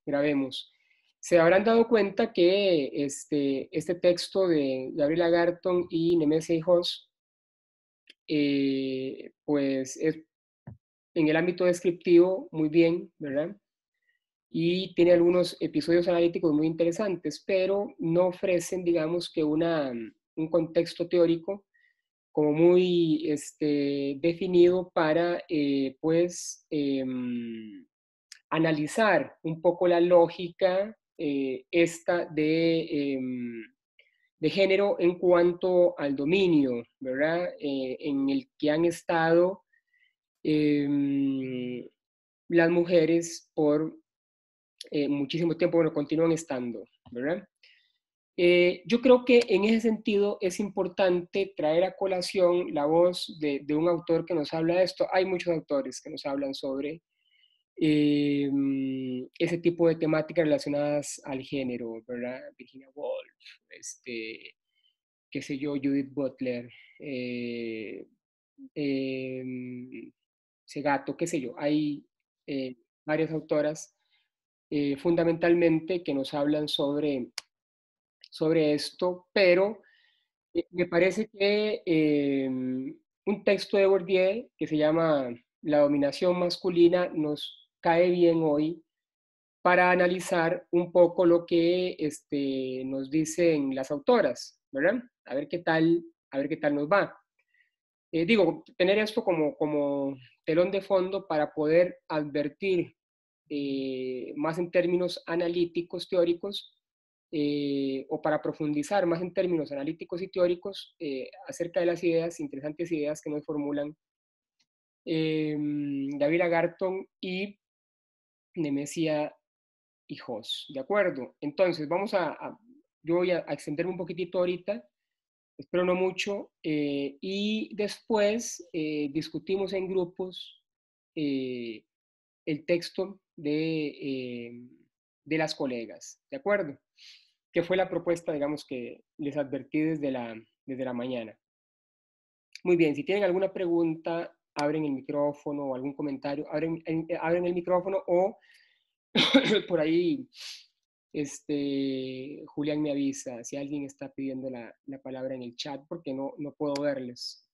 grabemos. Se habrán dado cuenta que este texto de Gabriela Garton y Nemesia Hijos, pues es en el ámbito descriptivo muy bien, ¿verdad? Y tiene algunos episodios analíticos muy interesantes, pero no ofrecen, digamos, que un contexto teórico como muy definido para, pues, analizar un poco la lógica esta de género en cuanto al dominio, ¿verdad? En el que han estado eh, las mujeres por muchísimo tiempo, bueno, continúan estando, ¿verdad? Yo creo que en ese sentido es importante traer a colación la voz de un autor que nos habla de esto. Hay muchos autores que nos hablan sobre eh, ese tipo de temáticas relacionadas al género, ¿verdad? Virginia Woolf, qué sé yo, Judith Butler, eh, eh, Segato, qué sé yo. Hay varias autoras fundamentalmente que nos hablan sobre esto, pero me parece que un texto de Bourdieu que se llama La dominación masculina nos cae bien hoy para analizar un poco lo que nos dicen las autoras, ¿verdad? A ver qué tal nos va. Digo, tener esto como telón de fondo para poder advertir más en términos analíticos, teóricos, o para profundizar más en términos analíticos y teóricos acerca de las ideas, interesantes ideas que nos formulan David Agarton y Nemesia Hijos. ¿De acuerdo? Entonces, yo voy a extenderme un poquitito ahorita, espero no mucho, y después discutimos en grupos eh, el texto de las colegas, ¿de acuerdo? Que fue la propuesta, digamos, que les advertí desde la mañana. Muy bien, si tienen alguna pregunta, abren el micrófono o algún comentario, abren el micrófono o por ahí Julián me avisa si alguien está pidiendo la palabra en el chat porque no puedo verles.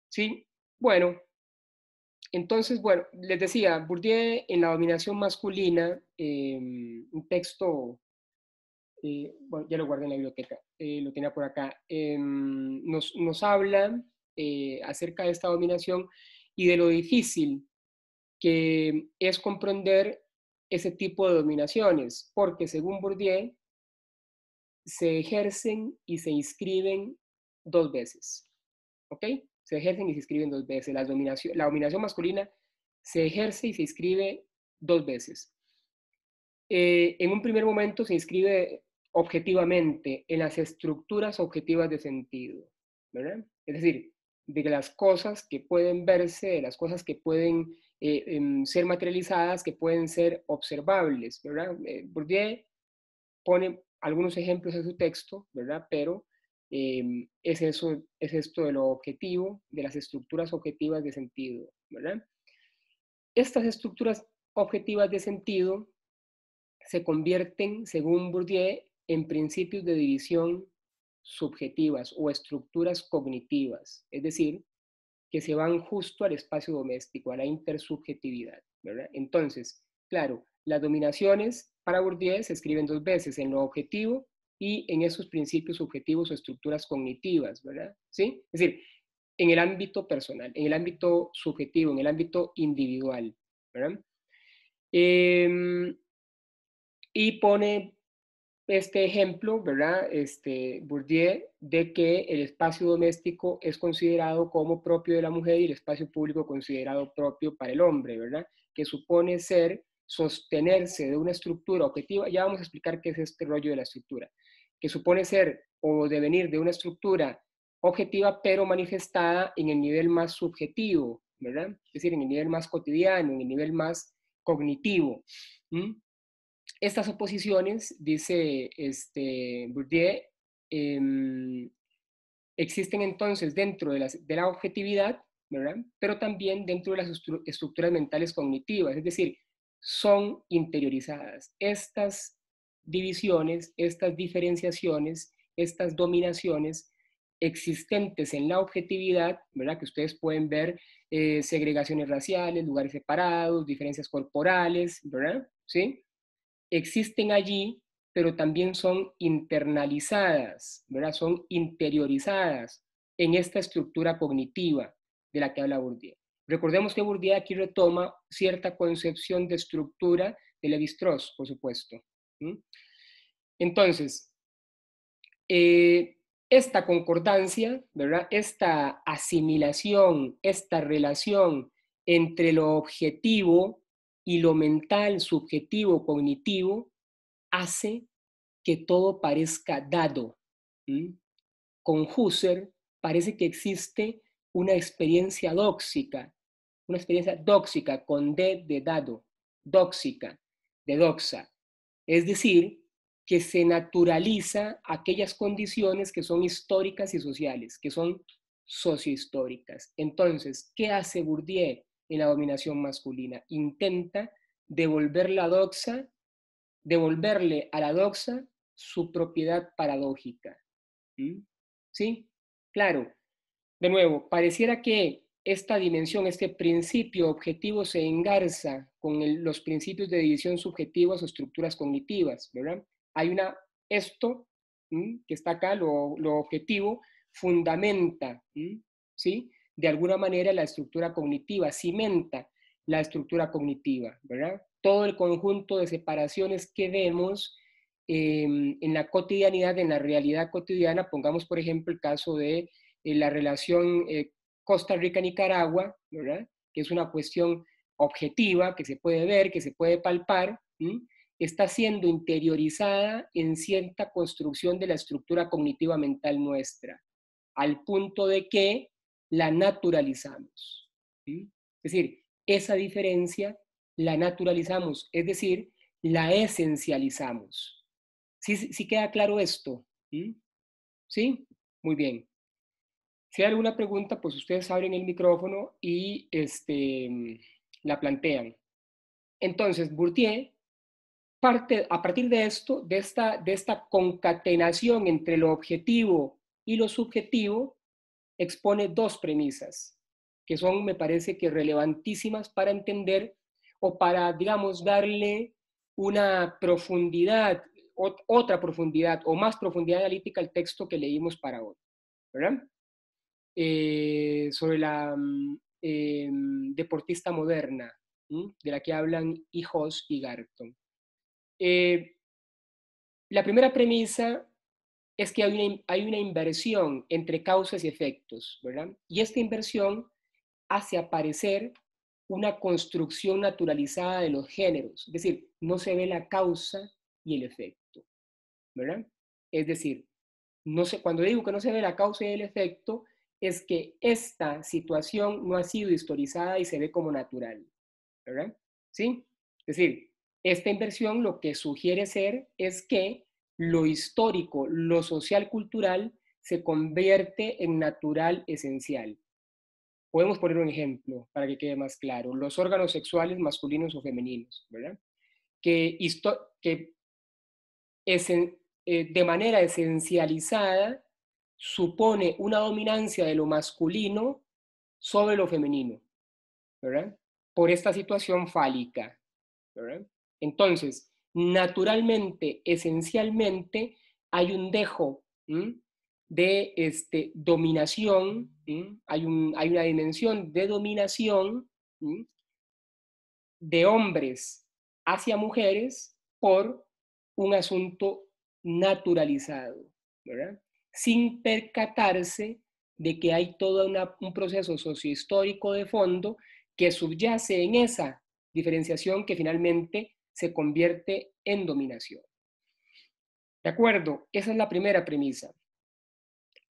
Sí, bueno, entonces, bueno, les decía, Bourdieu en La dominación masculina, un texto, bueno, ya lo guardé en la biblioteca, lo tenía por acá, nos habla acerca de esta dominación y de lo difícil que es comprender ese tipo de dominaciones, porque según Bourdieu, se ejercen y se inscriben dos veces, ¿ok? Se ejercen y se inscriben dos veces. La dominación masculina se ejerce y se inscribe dos veces. En un primer momento se inscribe objetivamente en las estructuras objetivas de sentido, ¿verdad? Es decir, de las cosas que pueden verse, de las cosas que pueden ser materializadas, que pueden ser observables, ¿verdad? Bourdieu pone algunos ejemplos en su texto, ¿verdad? Pero es esto de lo objetivo, de las estructuras objetivas de sentido, ¿verdad? Estas estructuras objetivas de sentido se convierten, según Bourdieu, en principios de división subjetivas o estructuras cognitivas, es decir, que se van justo al espacio doméstico, a la intersubjetividad, ¿verdad? Entonces, claro, las dominaciones para Bourdieu se escriben dos veces, en lo objetivo y en esos principios subjetivos o estructuras cognitivas, ¿verdad? ¿Sí? Es decir, en el ámbito personal, en el ámbito subjetivo, en el ámbito individual, ¿verdad? Y pone este ejemplo, ¿verdad? Bourdieu, de que el espacio doméstico es considerado como propio de la mujer y el espacio público considerado propio para el hombre, ¿verdad? Que supone sostenerse de una estructura objetiva. Ya vamos a explicar qué es este rollo de la estructura. Que supone ser o devenir de una estructura objetiva, pero manifestada en el nivel más subjetivo, ¿verdad? Es decir, en el nivel más cotidiano, en el nivel más cognitivo. ¿Mm? Estas oposiciones, dice Bourdieu, eh, existen entonces dentro de la objetividad, ¿verdad? Pero también dentro de las estructuras mentales cognitivas, es decir, son interiorizadas. Estas divisiones, estas diferenciaciones, estas dominaciones existentes en la objetividad, ¿verdad? Que ustedes pueden ver segregaciones raciales, lugares separados, diferencias corporales, ¿verdad? ¿Sí? Existen allí, pero también son internalizadas, ¿verdad? Son interiorizadas en esta estructura cognitiva de la que habla Bourdieu. Recordemos que Bourdieu aquí retoma cierta concepción de estructura de Lévi-Strauss, por supuesto. Entonces, esta concordancia, ¿verdad? Esta asimilación, esta relación entre lo objetivo y lo mental, subjetivo, cognitivo, hace que todo parezca dado. Con Husserl parece que existe una experiencia dóxica con D de dado, dóxica, de doxa. Es decir, que se naturaliza aquellas condiciones que son históricas y sociales, que son sociohistóricas. Entonces, ¿qué hace Bourdieu en la dominación masculina? Intenta devolverle a la doxa su propiedad paradójica. ¿Sí? Claro. De nuevo, pareciera que esta dimensión, este principio objetivo se engarza con los principios de división subjetivas o estructuras cognitivas, ¿verdad? Hay esto que está acá, lo objetivo, fundamenta, ¿sí? De alguna manera la estructura cognitiva, cimenta la estructura cognitiva, ¿verdad? Todo el conjunto de separaciones que vemos en la cotidianidad, en la realidad cotidiana, pongamos por ejemplo el caso de la relación Costa Rica-Nicaragua, ¿verdad? Que es una cuestión objetiva, que se puede ver, que se puede palpar, está siendo interiorizada en cierta construcción de la estructura cognitiva mental nuestra, al punto de que la naturalizamos. Es decir, esa diferencia la naturalizamos, es decir, la esencializamos. ¿Sí queda claro esto? ¿Sí? Muy bien. Si hay alguna pregunta, pues ustedes abren el micrófono y la plantean. Entonces, Bourdieu a partir de esto, de esta concatenación entre lo objetivo y lo subjetivo, expone dos premisas que son, me parece que relevantísimas para entender o para, digamos, darle una profundidad, otra profundidad o más profundidad analítica al texto que leímos para hoy, ¿verdad? Sobre la deportista moderna, de la que hablan Hijos y Garton. La primera premisa es que hay una inversión entre causas y efectos, ¿verdad? Y esta inversión hace aparecer una construcción naturalizada de los géneros, es decir, no se ve la causa y el efecto, ¿verdad? Es decir, cuando digo que no se ve la causa y el efecto, es que esta situación no ha sido historizada y se ve como natural, ¿verdad? ¿Sí? Es decir, esta inversión lo que sugiere ser es que lo histórico, lo social cultural, se convierte en natural esencial. Podemos poner un ejemplo para que quede más claro. Los órganos sexuales masculinos o femeninos, ¿verdad? Que de manera esencializada supone una dominancia de lo masculino sobre lo femenino, ¿verdad? Por esta situación fálica, ¿verdad? Entonces, naturalmente, esencialmente, hay un dejo de dominación, hay una dimensión de dominación de hombres hacia mujeres por un asunto naturalizado, ¿verdad? Sin percatarse de que hay todo un proceso sociohistórico de fondo que subyace en esa diferenciación que finalmente se convierte en dominación. ¿De acuerdo? Esa es la primera premisa.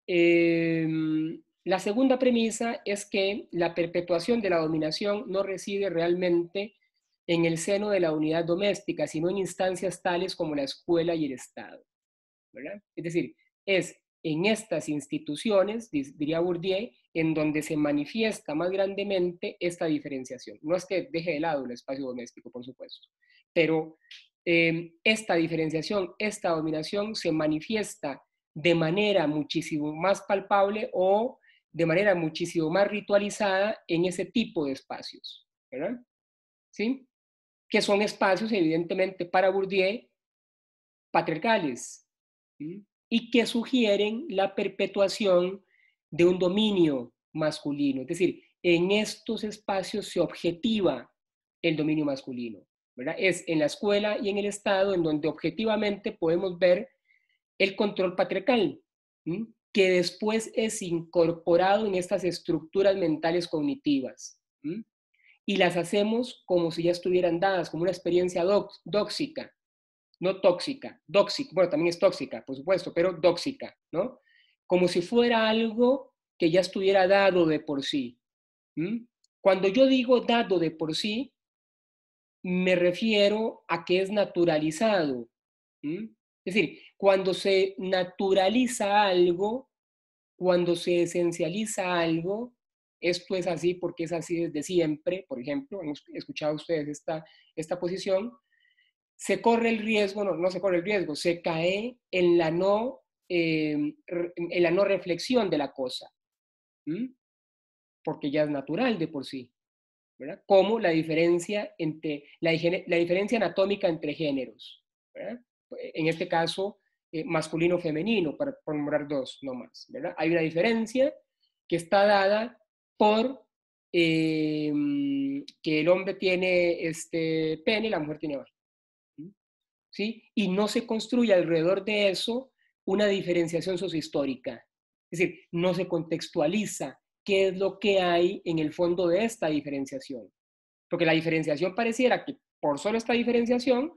La segunda premisa es que la perpetuación de la dominación no reside realmente en el seno de la unidad doméstica, sino en instancias tales como la escuela y el Estado, ¿verdad? Es decir, es en estas instituciones, diría Bourdieu, en donde se manifiesta más grandemente esta diferenciación. No es que deje de lado el espacio doméstico, por supuesto, pero esta diferenciación, esta dominación se manifiesta de manera muchísimo más palpable o de manera muchísimo más ritualizada en ese tipo de espacios, ¿verdad? ¿Sí? Que son espacios, evidentemente, para Bourdieu, patriarcales, ¿sí? Y que sugieren la perpetuación de un dominio masculino. Es decir, en estos espacios se objetiva el dominio masculino, ¿verdad? Es en la escuela y en el Estado en donde objetivamente podemos ver el control patriarcal, ¿sí? Que después es incorporado en estas estructuras mentales cognitivas, ¿sí? Y las hacemos como si ya estuvieran dadas, como una experiencia dóxica, no tóxica, dóxica, bueno, también es tóxica, por supuesto, pero dóxica, ¿no? Como si fuera algo que ya estuviera dado de por sí. ¿Mm? Cuando yo digo dado de por sí, me refiero a que es naturalizado. ¿Mm? Es decir, cuando se naturaliza algo, cuando se esencializa algo, esto es así porque es así desde siempre, por ejemplo, han escuchado ustedes esta posición, se corre el riesgo, no se corre el riesgo, se cae en la no reflexión de la cosa, ¿m? Porque ya es natural de por sí, ¿verdad? Como la diferencia, la diferencia anatómica entre géneros, ¿verdad? En este caso, masculino-femenino, para nombrar dos, no más, ¿verdad? Hay una diferencia que está dada por que el hombre tiene este pene y la mujer tiene vagina. ¿Sí? Y no se construye alrededor de eso una diferenciación sociohistórica. Es decir, no se contextualiza qué es lo que hay en el fondo de esta diferenciación. Porque la diferenciación pareciera que por solo esta diferenciación,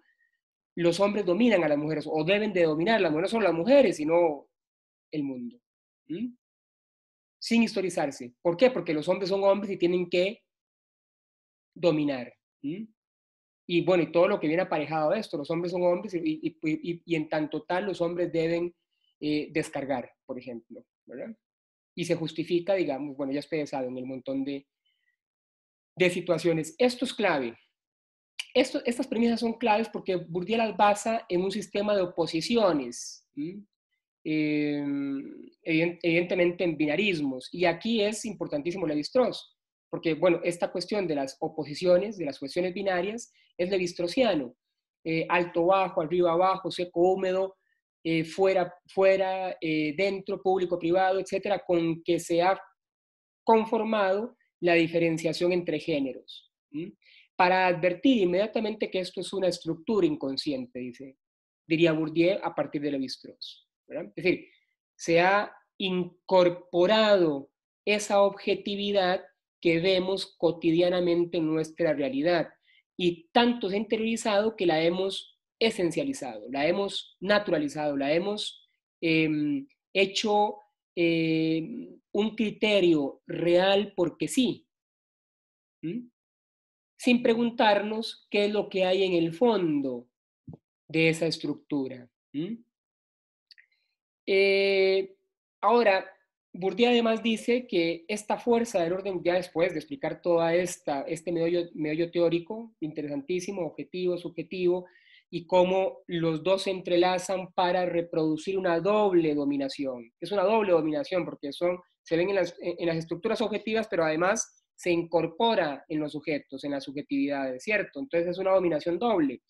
los hombres dominan a las mujeres o deben de dominar a las mujeres, no solo las mujeres, sino el mundo. ¿Mm? Sin historizarse. ¿Por qué? Porque los hombres son hombres y tienen que dominar. ¿Mm? Y bueno, y todo lo que viene aparejado a esto, los hombres son hombres y en tanto tal los hombres deben descargar, por ejemplo, ¿verdad? Y se justifica, digamos, bueno, ya ustedes saben, el montón de situaciones. Esto es clave. Estas premisas son claves porque Bourdieu las basa en un sistema de oposiciones, evidentemente en binarismos. Y aquí es importantísimo Levi-Strauss, porque, bueno, esta cuestión de las oposiciones, de las cuestiones binarias, es levi-straussiano. Alto-bajo, arriba-abajo, seco-húmedo, fuera, dentro, público-privado, etcétera, con que se ha conformado la diferenciación entre géneros. Para advertir inmediatamente que esto es una estructura inconsciente, diría Bourdieu a partir de Levi-Strauss. Es decir, se ha incorporado esa objetividad que vemos cotidianamente en nuestra realidad y tanto se ha interiorizado que la hemos esencializado, la hemos naturalizado, la hemos hecho un criterio real porque sí, sin preguntarnos qué es lo que hay en el fondo de esa estructura. Ahora, Bourdieu además dice que esta fuerza del orden, ya después de explicar toda este meollo teórico, interesantísimo, objetivo, subjetivo, y cómo los dos se entrelazan para reproducir una doble dominación. Es una doble dominación porque se ven en las estructuras objetivas, pero además se incorpora en los sujetos, en las subjetividades, ¿cierto? Entonces es una dominación doble,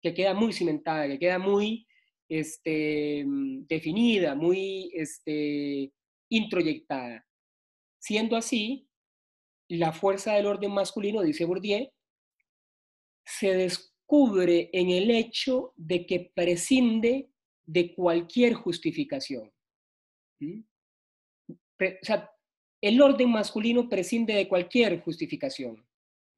que queda muy cimentada, que queda muy definida, muy introyectada. Siendo así, la fuerza del orden masculino, dice Bourdieu, se descubre en el hecho de que prescinde de cualquier justificación. ¿Mm? O sea, el orden masculino prescinde de cualquier justificación,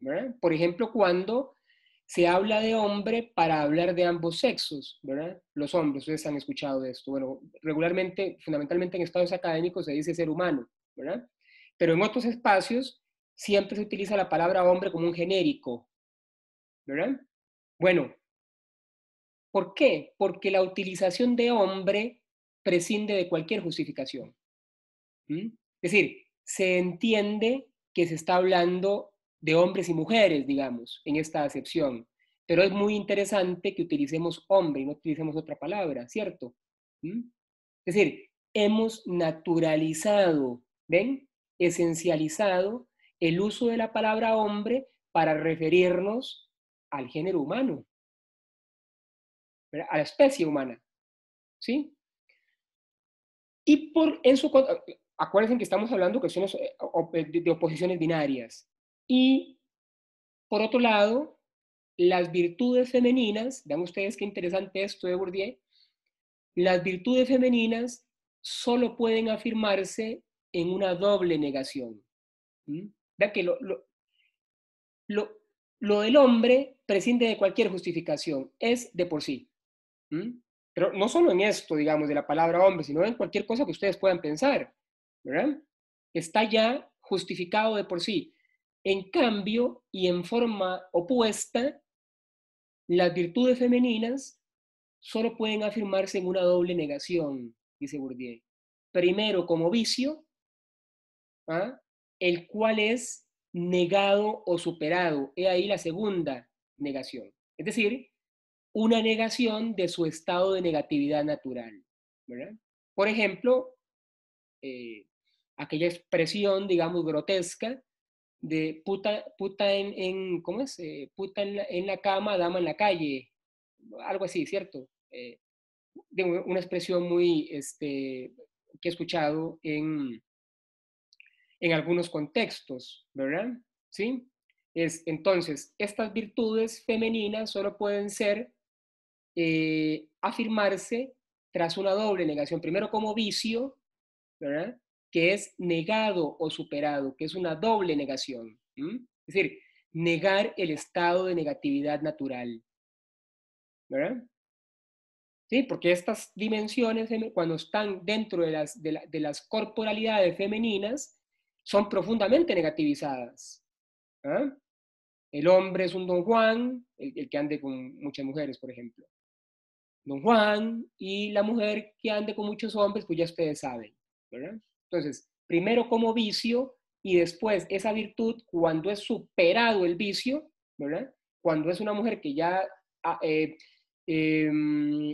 ¿verdad? Por ejemplo, cuando se habla de hombre para hablar de ambos sexos, ¿verdad? Los hombres, ustedes han escuchado de esto. Bueno, regularmente, fundamentalmente en estados académicos se dice ser humano, ¿verdad? Pero en otros espacios siempre se utiliza la palabra hombre como un genérico, ¿verdad? Bueno, ¿por qué? Porque la utilización de hombre prescinde de cualquier justificación. Es decir, se entiende que se está hablando de hombres y mujeres, digamos, en esta acepción, pero es muy interesante que utilicemos hombre y no utilicemos otra palabra, ¿cierto? Es decir, hemos naturalizado, ¿ven? Esencializado el uso de la palabra hombre para referirnos al género humano, ¿verdad? A la especie humana, ¿sí? Y por eso, acuérdense que estamos hablando de cuestiones de oposiciones binarias. Y por otro lado, las virtudes femeninas, vean ustedes qué interesante esto de Bourdieu, las virtudes femeninas solo pueden afirmarse en una doble negación. Vean que lo, lo del hombre prescinde de cualquier justificación, es de por sí. Pero no solo en esto, digamos, de la palabra hombre, sino en cualquier cosa que ustedes puedan pensar, ¿verdad? Está ya justificado de por sí. En cambio, y en forma opuesta, las virtudes femeninas solo pueden afirmarse en una doble negación, dice Bourdieu. Primero, como vicio, ¿ah? El cual es negado o superado. He ahí la segunda negación. Es decir, una negación de su estado de negatividad natural, ¿verdad? Por ejemplo, aquella expresión, digamos, grotesca de puta ¿cómo es? Puta en la cama, dama en la calle, algo así, ¿cierto? De una expresión muy, que he escuchado en algunos contextos, ¿verdad? ¿Sí? Entonces, estas virtudes femeninas solo pueden ser afirmarse tras una doble negación. Primero como vicio, ¿verdad? Que es negado o superado, que es una doble negación. Es decir, negar el estado de negatividad natural, ¿verdad? Sí, porque estas dimensiones, cuando están dentro de las corporalidades femeninas, son profundamente negativizadas. ¿Ah? El hombre es un don Juan, el que ande con muchas mujeres, por ejemplo. Don Juan, y la mujer que ande con muchos hombres, pues ya ustedes saben, ¿verdad? Entonces, primero como vicio y después esa virtud, cuando es superado el vicio, ¿verdad? Cuando es una mujer que ya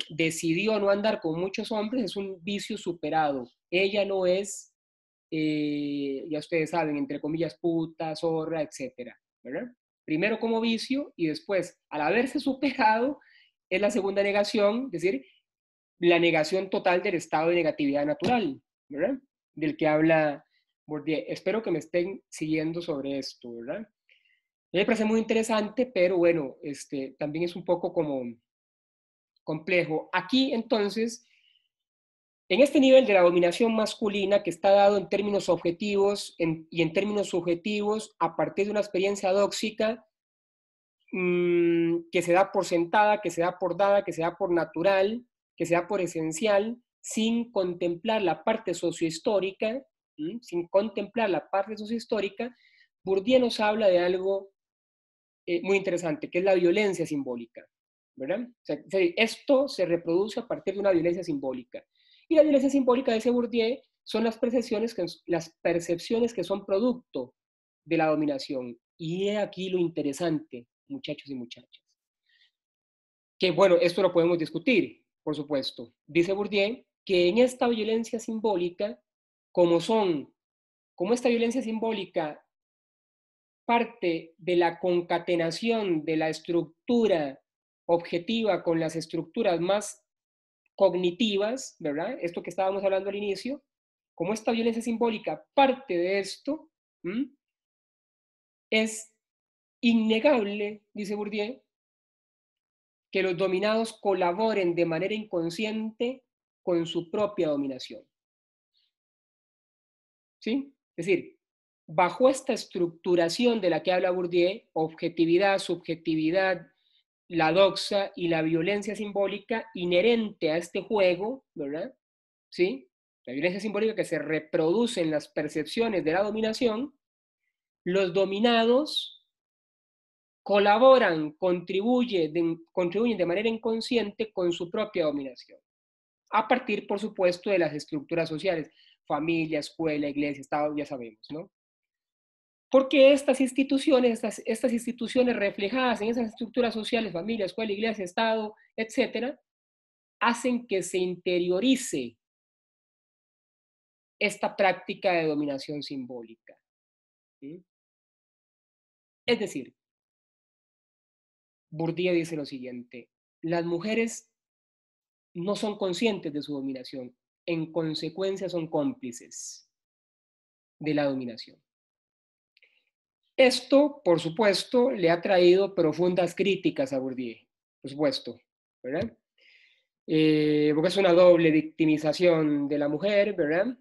decidió no andar con muchos hombres, es un vicio superado. Ella no es, ya ustedes saben, entre comillas, puta, zorra, etcétera, ¿verdad? Primero como vicio y después, al haberse superado, es la segunda negación, es decir, la negación total del estado de negatividad natural, ¿verdad? Del que habla Bourdieu. Espero que me estén siguiendo sobre esto, ¿verdad? Me parece muy interesante, pero bueno, también es un poco como complejo. Aquí, entonces, en este nivel de la dominación masculina que está dado en términos objetivos y en términos subjetivos a partir de una experiencia dóxica, que se da por sentada, que se da por dada, que se da por natural, que se da por esencial, sin contemplar la parte sociohistórica, sin contemplar la parte sociohistórica, Bourdieu nos habla de algo muy interesante, que es la violencia simbólica, ¿verdad? O sea, esto se reproduce a partir de una violencia simbólica. Y la violencia simbólica, dice Bourdieu, son las percepciones que son producto de la dominación. Y he aquí lo interesante, muchachos y muchachas. Que bueno, esto lo podemos discutir, por supuesto. Dice Bourdieu que en esta violencia simbólica, como esta violencia simbólica parte de la concatenación de la estructura objetiva con las estructuras más cognitivas, ¿verdad? Esto que estábamos hablando al inicio, como esta violencia simbólica parte de esto, es innegable, dice Bourdieu, que los dominados colaboren de manera inconsciente con su propia dominación. ¿Sí? Es decir, bajo esta estructuración de la que habla Bourdieu, objetividad, subjetividad, la doxa y la violencia simbólica inherente a este juego, ¿verdad? ¿Sí? La violencia simbólica que se reproduce en las percepciones de la dominación, los dominados colaboran, contribuyen de manera inconsciente con su propia dominación. a partir, por supuesto, de las estructuras sociales, familia, escuela, iglesia, Estado, ya sabemos, ¿no? Porque estas instituciones reflejadas en esas estructuras sociales, familia, escuela, iglesia, Estado, etcétera, hacen que se interiorice esta práctica de dominación simbólica. ¿Sí? Es decir, Bourdieu dice lo siguiente: las mujeres no son conscientes de su dominación, en consecuencia son cómplices de la dominación. Esto, por supuesto, le ha traído profundas críticas a Bourdieu, por supuesto, ¿verdad? Porque es una doble victimización de la mujer, ¿verdad?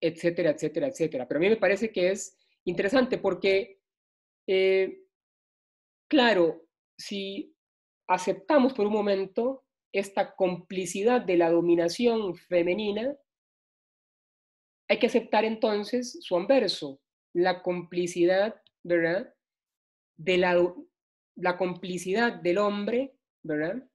Etcétera, etcétera, etcétera. Pero a mí me parece que es interesante porque, eh, claro, si aceptamos por un momento esta complicidad de la dominación femenina, hay que aceptar entonces su anverso, la complicidad, ¿verdad? De la complicidad del hombre, ¿verdad?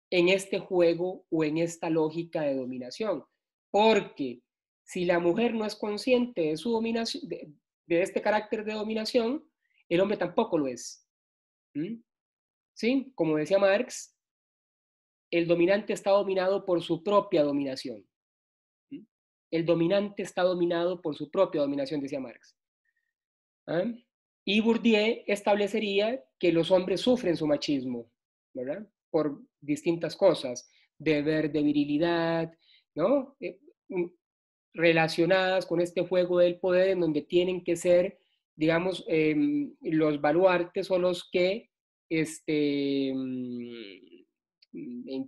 En este juego o en esta lógica de dominación. Porque si la mujer no es consciente de su dominación, de este carácter de dominación, el hombre tampoco lo es. ¿Mm? ¿Sí? Como decía Marx, el dominante está dominado por su propia dominación. ¿Mm? El dominante está dominado por su propia dominación, decía Marx. ¿Ah? Y Bourdieu establecería que los hombres sufren su machismo, ¿verdad? Por distintas cosas, deber de virilidad, ¿no? Relacionadas con este juego del poder en donde tienen que ser, digamos, los baluartes o los que, en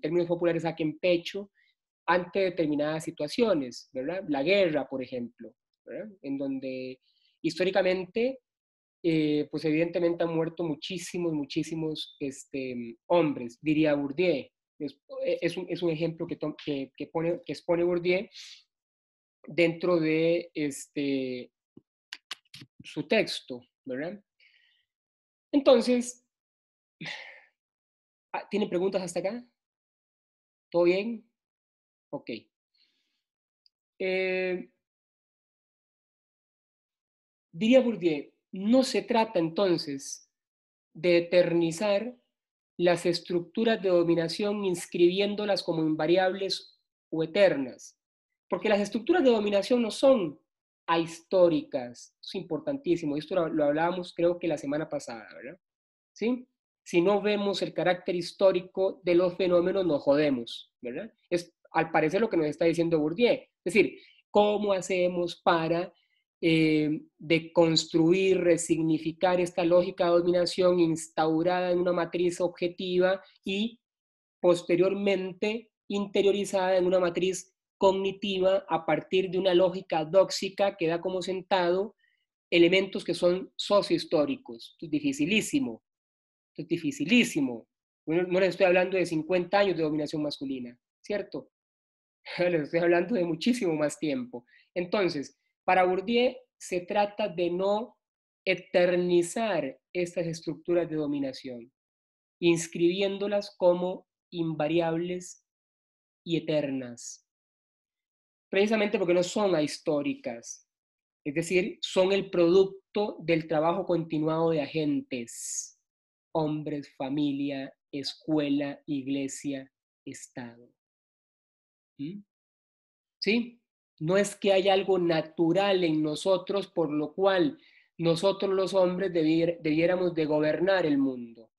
términos populares, saquen pecho ante determinadas situaciones, ¿verdad? La guerra, por ejemplo, ¿verdad? En donde históricamente pues evidentemente han muerto muchísimos hombres, diría Bourdieu. Es un ejemplo que expone Bourdieu dentro de su texto, ¿verdad? Entonces, ¿tienen preguntas hasta acá? ¿Todo bien? Ok. Eh, Diría Bourdieu, no se trata entonces de eternizar las estructuras de dominación inscribiéndolas como invariables o eternas, porque las estructuras de dominación no son ahistóricas, es importantísimo, esto lo hablábamos creo que la semana pasada, ¿verdad? ¿Sí? Si no vemos el carácter histórico de los fenómenos, nos jodemos, ¿verdad? Es al parecer lo que nos está diciendo Bourdieu. Es decir, ¿cómo hacemos para deconstruir, resignificar esta lógica de dominación instaurada en una matriz objetiva y posteriormente interiorizada en una matriz cognitiva a partir de una lógica dóxica que da como sentado elementos que son sociohistóricos? Es dificilísimo, es dificilísimo. No les estoy hablando de 50 años de dominación masculina, ¿cierto? Les estoy hablando de muchísimo más tiempo. Entonces, para Bourdieu se trata de no eternizar estas estructuras de dominación, inscribiéndolas como invariables y eternas, precisamente porque no son ahistóricas, es decir, son el producto del trabajo continuado de agentes, hombres, familia, escuela, iglesia, Estado. ¿Mm? ¿Sí? No es que haya algo natural en nosotros por lo cual nosotros los hombres debiéramos de gobernar el mundo.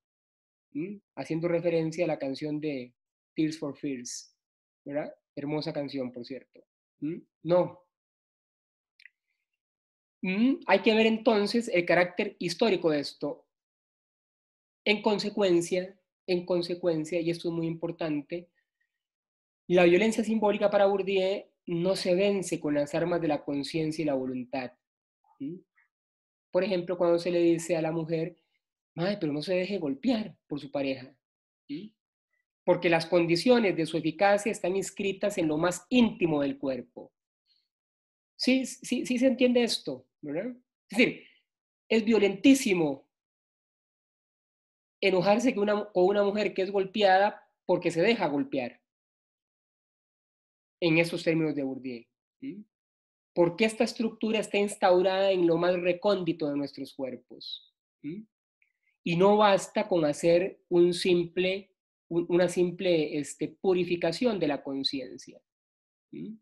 ¿Mm? Haciendo referencia a la canción de Tears for Fears, ¿verdad? Hermosa canción, por cierto. ¿Mm? No. Hay que ver entonces el carácter histórico de esto. En consecuencia, y esto es muy importante, la violencia simbólica para Bourdieu no se vence con las armas de la conciencia y la voluntad. ¿Mm? Por ejemplo, cuando se le dice a la mujer, ay, pero no se deje golpear por su pareja. ¿Mm? Porque las condiciones de su eficacia están inscritas en lo más íntimo del cuerpo. Sí, sí, sí se entiende esto, ¿verdad? Es decir, es violentísimo enojarse con una mujer que es golpeada porque se deja golpear. en esos términos de Bourdieu. ¿Sí? ¿Por qué esta estructura está instaurada en lo más recóndito de nuestros cuerpos? ¿Sí? Y no basta con hacer una simple purificación de la conciencia. ¿Sí?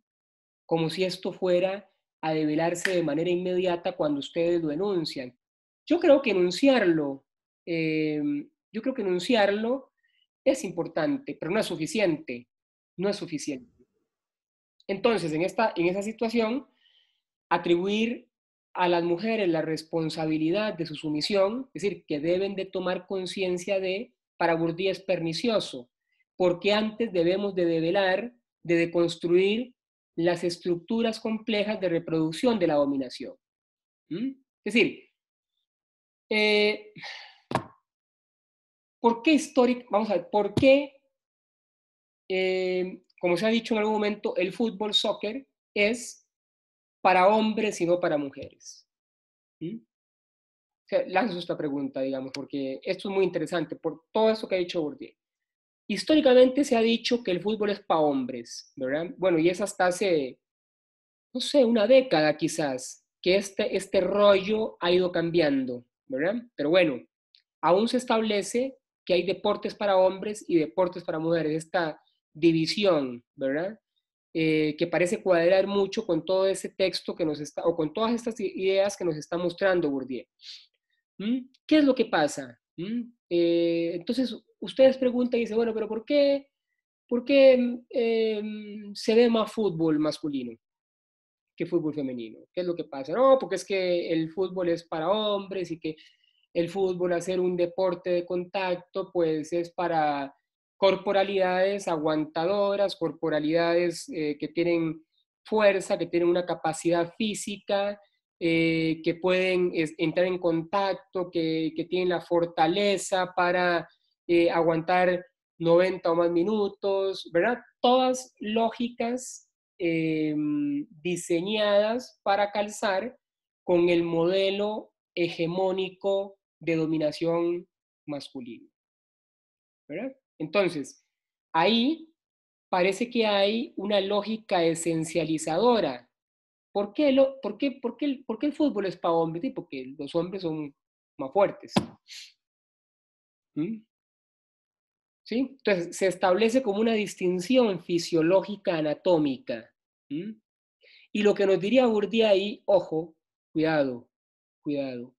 Como si esto fuera a develarse de manera inmediata cuando ustedes lo enuncian. Yo creo que enunciarlo, eh, yo creo que enunciarlo es importante, pero no es suficiente. No es suficiente. Entonces, en esa situación, atribuir a las mujeres la responsabilidad de su sumisión, es decir, que deben de tomar conciencia para Bourdieu es pernicioso, porque antes debemos de develar, de deconstruir las estructuras complejas de reproducción de la dominación. ¿Mm? Es decir, eh, ¿por qué histórico? Vamos a ver, ¿por qué, como se ha dicho en algún momento, el fútbol, soccer, es para hombres y no para mujeres? ¿Mm? O sea, lanzo esta pregunta, digamos, porque esto es muy interesante por todo eso que ha dicho Bourdieu. Históricamente se ha dicho que el fútbol es para hombres, ¿verdad? Bueno, y es hasta hace, no sé, una década quizás, que este rollo ha ido cambiando, ¿verdad? Pero bueno, aún se establece que hay deportes para hombres y deportes para mujeres, esta división, ¿verdad? Que parece cuadrar mucho con todo ese texto que nos está, o con todas estas ideas que nos está mostrando Bourdieu. ¿Mm? ¿Qué es lo que pasa? ¿Mm? Entonces, ustedes preguntan y dicen, bueno, pero por qué se ve más fútbol masculino que fútbol femenino? ¿Qué es lo que pasa? No, porque es que el fútbol es para hombres y que el fútbol, hacer un deporte de contacto, pues es para corporalidades aguantadoras, corporalidades que tienen fuerza, que tienen una capacidad física, que pueden entrar en contacto, que tienen la fortaleza para aguantar 90 o más minutos, ¿verdad? Todas lógicas diseñadas para calzar con el modelo hegemónico de dominación masculina, ¿verdad? Entonces, ahí parece que hay una lógica esencializadora. ¿Por qué el fútbol es para hombres? Porque los hombres son más fuertes. ¿Mm? ¿Sí? Entonces, se establece como una distinción fisiológica anatómica. ¿Mm? Y lo que nos diría Bourdieu ahí, ojo, cuidado, cuidado,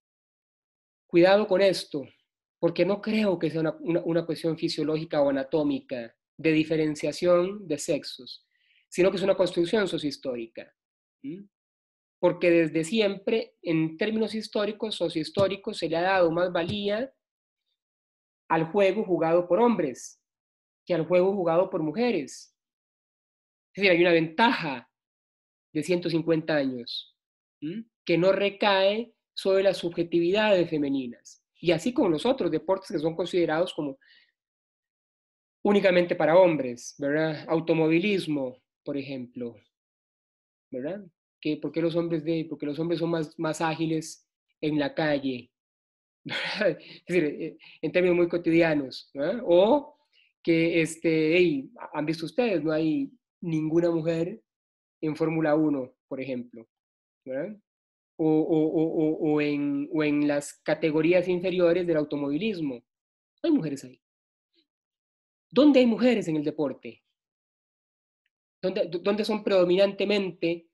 cuidado con esto, porque no creo que sea una cuestión fisiológica o anatómica de diferenciación de sexos, sino que es una construcción sociohistórica. ¿Mm? Porque desde siempre, en términos históricos, sociohistóricos, se le ha dado más valía al juego jugado por hombres que al juego jugado por mujeres. Es decir, hay una ventaja de 150 años que no recae sobre las subjetividades femeninas. Y así como los otros deportes que son considerados como únicamente para hombres, ¿verdad? Automovilismo, por ejemplo, ¿verdad? Porque los hombres son más ágiles en la calle, ¿verdad? Es decir, en términos muy cotidianos, ¿verdad? O que, hey, han visto ustedes, no hay ninguna mujer en Fórmula 1, por ejemplo, ¿verdad? O en las categorías inferiores del automovilismo. No hay mujeres ahí. ¿Dónde hay mujeres en el deporte? ¿Dónde son predominantemente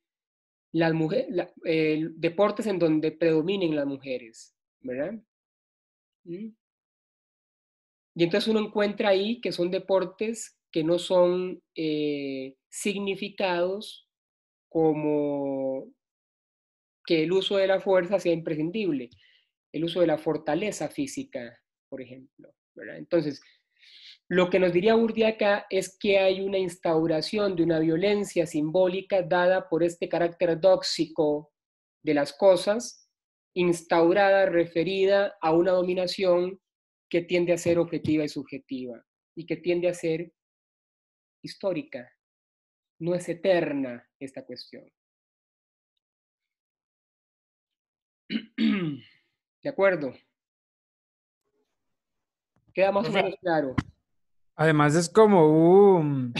las mujeres, deportes en donde predominen las mujeres? ¿Verdad? ¿Mm? Y entonces uno encuentra ahí que son deportes que no son significados como que el uso de la fuerza sea imprescindible, el uso de la fortaleza física, por ejemplo, ¿verdad? Entonces, lo que nos diría Bourdieu acá es que hay una instauración de una violencia simbólica dada por este carácter dóxico de las cosas, instaurada, referida a una dominación que tiende a ser objetiva y subjetiva, y que tiende a ser histórica, no es eterna esta cuestión. ¿De acuerdo? Queda más o Profe, menos claro. además es como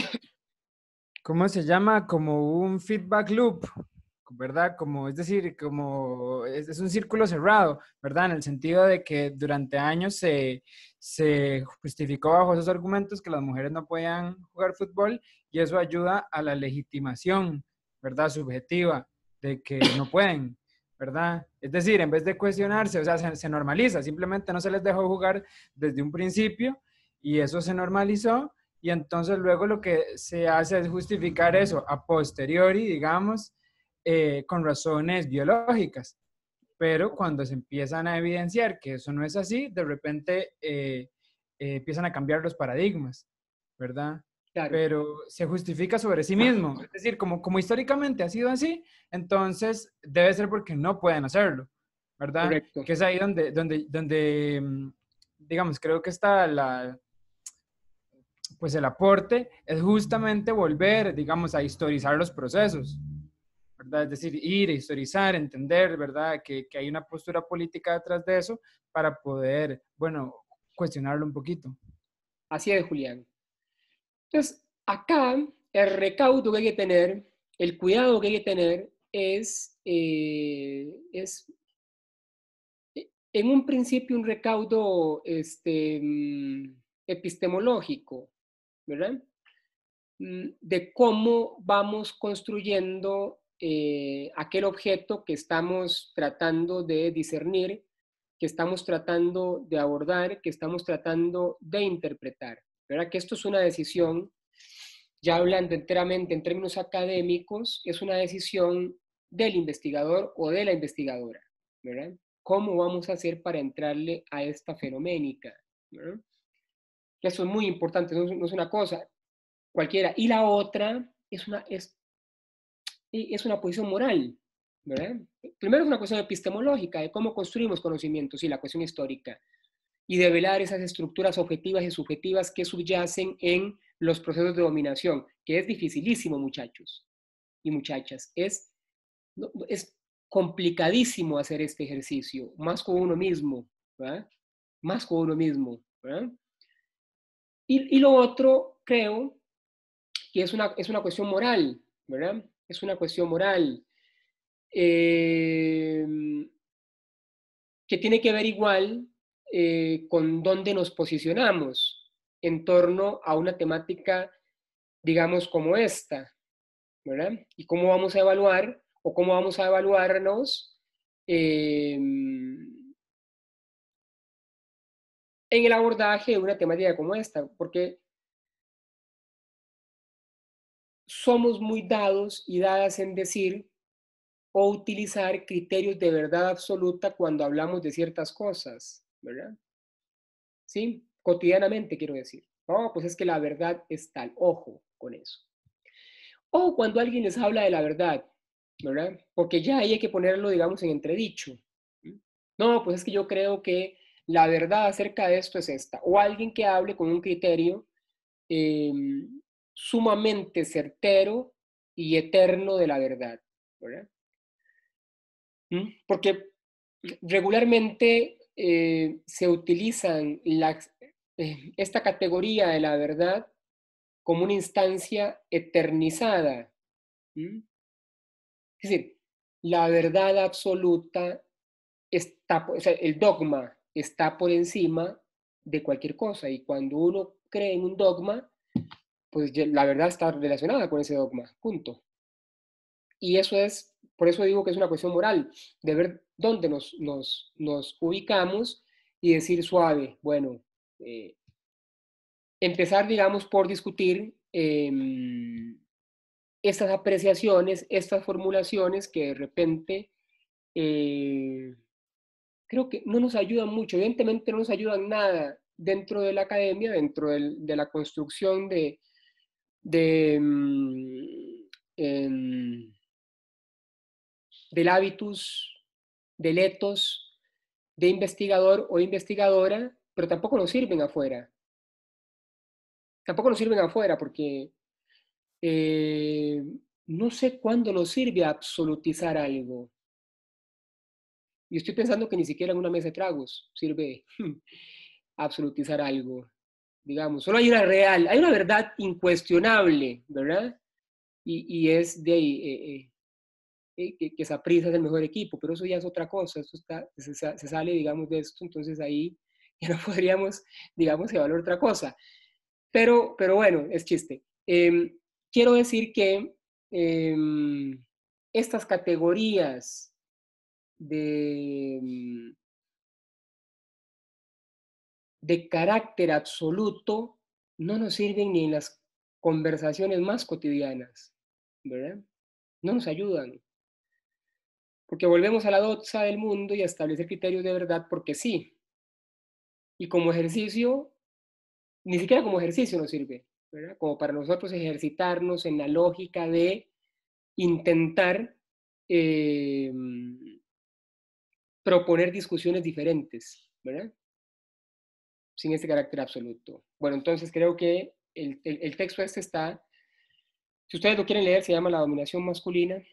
¿cómo se llama? Como un feedback loop, ¿verdad? Como, es decir, es un círculo cerrado, ¿verdad? En el sentido de que durante años se justificó bajo esos argumentos que las mujeres no podían jugar fútbol y eso ayuda a la legitimación, ¿verdad? Subjetiva de que no pueden, ¿verdad? Es decir, en vez de cuestionarse, o sea, se normaliza, simplemente no se les dejó jugar desde un principio y eso se normalizó y entonces luego lo que se hace es justificar eso a posteriori, digamos, con razones biológicas. Pero cuando se empiezan a evidenciar que eso no es así, de repente empiezan a cambiar los paradigmas, ¿verdad? Claro, Pero se justifica sobre sí mismo. Es decir, como históricamente ha sido así, entonces debe ser porque no pueden hacerlo, ¿verdad? correcto. Que es ahí donde digamos, creo que está pues el aporte es justamente volver, digamos, a historizar los procesos, ¿verdad? Es decir, ir a historizar, entender, ¿verdad? Que hay una postura política detrás de eso para poder, bueno, cuestionarlo un poquito. Así es, Julián. Entonces, acá el recaudo que hay que tener, el cuidado que hay que tener es en un principio un recaudo epistemológico, ¿verdad? De cómo vamos construyendo aquel objeto que estamos tratando de discernir, que estamos tratando de abordar, que estamos tratando de interpretar. ¿Verdad? Que esto es una decisión, ya hablando enteramente en términos académicos, es una decisión del investigador o de la investigadora. ¿Verdad? ¿Cómo vamos a hacer para entrarle a esta fenoménica? ¿Verdad? Eso es muy importante, no es una cosa cualquiera. Y la otra es una posición moral, ¿verdad? Primero es una cuestión epistemológica de cómo construimos conocimientos y la cuestión histórica y de velar esas estructuras objetivas y subjetivas que subyacen en los procesos de dominación, que es dificilísimo, muchachos y muchachas. Es complicadísimo hacer este ejercicio, más con uno mismo, ¿verdad? Más con uno mismo, ¿verdad? Y lo otro, creo, que es una cuestión moral, ¿verdad? Es una cuestión moral eh, que tiene que ver igual con dónde nos posicionamos en torno a una temática, digamos, como esta, ¿verdad? Y cómo vamos a evaluar o cómo vamos a evaluarnos en el abordaje de una temática como esta, porque somos muy dados y dadas en decir o utilizar criterios de verdad absoluta cuando hablamos de ciertas cosas, ¿verdad? ¿Sí? Cotidianamente quiero decir. No, pues es que la verdad es tal, ojo con eso. O cuando alguien les habla de la verdad, ¿verdad? Porque ya ahí hay que ponerlo, digamos, en entredicho. No, pues es que yo creo que la verdad acerca de esto es esta. O alguien que hable con un criterio eh, sumamente certero y eterno de la verdad, ¿verdad? Porque regularmente se utilizan esta categoría de la verdad como una instancia eternizada. Es decir, la verdad absoluta está, o sea, el dogma está por encima de cualquier cosa y cuando uno cree en un dogma, pues la verdad está relacionada con ese dogma, punto. Y eso es, por eso digo que es una cuestión moral, de ver dónde nos ubicamos y decir suave, bueno, eh, empezar, digamos, por discutir estas apreciaciones, estas formulaciones que de repente eh, creo que no nos ayudan mucho, evidentemente no nos ayudan nada dentro de la academia, dentro de la construcción de, del hábitus, del ethos de investigador o investigadora, pero tampoco nos sirven afuera. Tampoco nos sirven afuera porque eh, no sé cuándo nos sirve absolutizar algo. Y estoy pensando que ni siquiera en una mesa de tragos sirve absolutizar algo. Digamos, solo hay una real, hay una verdad incuestionable, ¿verdad? y es de ahí, que Saprissa es el mejor equipo, pero eso ya es otra cosa, eso se sale, digamos, de esto, entonces ahí ya no podríamos, digamos, evaluar otra cosa. Pero bueno, es chiste. Quiero decir que estas categorías de, de carácter absoluto no nos sirven ni en las conversaciones más cotidianas, ¿verdad? No nos ayudan, porque volvemos a la doxa del mundo y a establecer criterios de verdad porque sí. Y como ejercicio, ni siquiera como ejercicio nos sirve, ¿verdad? Como para nosotros ejercitarnos en la lógica de intentar eh, proponer discusiones diferentes, ¿verdad? Sin este carácter absoluto. Bueno, entonces creo que el texto este está, si ustedes lo quieren leer, se llama La dominación masculina y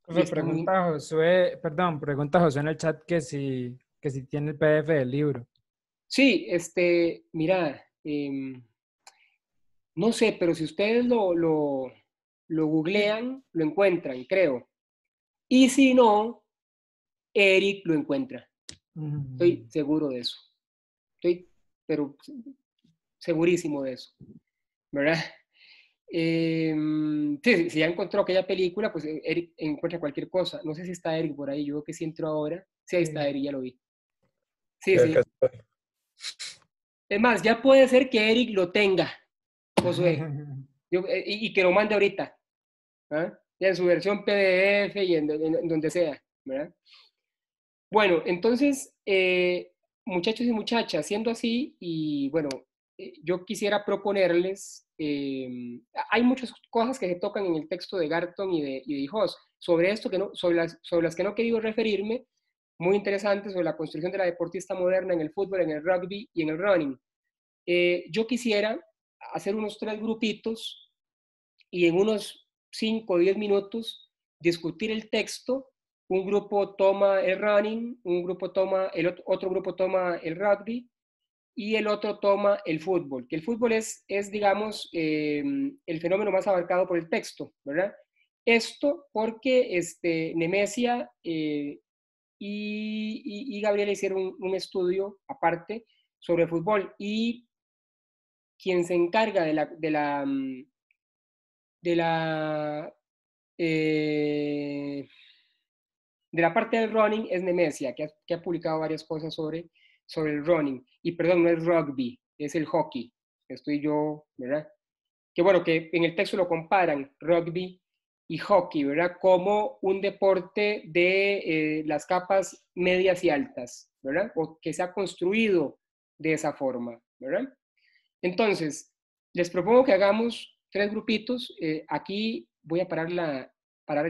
Profe, está muy... pregunta Josué, perdón, pregunta Josué en el chat que si tiene el PDF del libro. Sí, mira, no sé, pero si ustedes lo Sí. googlean, lo encuentran, creo. Y si no, Eric lo encuentra. Estoy Mm. seguro de eso. Estoy, pero segurísimo de eso, ¿verdad? Sí, si ya encontró aquella película, pues Eric encuentra cualquier cosa. No sé si está Eric por ahí, yo creo que si entro ahora. Sí, ahí está Sí. Eric, ya lo vi. Sí, Sí, acá sí. estoy. Es más, ya puede ser que Eric lo tenga, Josué, y que lo mande ahorita, ¿ah? Ya en su versión PDF y en donde sea, ¿verdad? Bueno, entonces, muchachos y muchachas, siendo así, y bueno, yo quisiera proponerles, hay muchas cosas que se tocan en el texto de Garton y de Hijos, sobre esto que no, sobre las que no he querido referirme, muy interesantes sobre la construcción de la deportista moderna en el fútbol, en el rugby y en el running. Yo quisiera hacer unos 3 grupitos y en unos 5 o 10 minutos discutir el texto. Un grupo toma el running, un grupo toma otro grupo toma el rugby y el otro toma el fútbol, que el fútbol es digamos, el fenómeno más abarcado por el texto, ¿verdad? Esto porque Nemesia y Gabriela hicieron un estudio aparte sobre fútbol y quien se encarga de la, eh, de la parte del running es Nemesia, que ha publicado varias cosas sobre el running. Y perdón, no es rugby, es el hockey. Estoy yo, ¿verdad? Que bueno, que en el texto lo comparan, rugby y hockey, ¿verdad? Como un deporte de las capas medias y altas, ¿verdad? O que se ha construido de esa forma, ¿verdad? Entonces, les propongo que hagamos 3 grupitos. Aquí voy a parar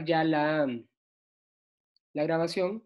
ya la grabación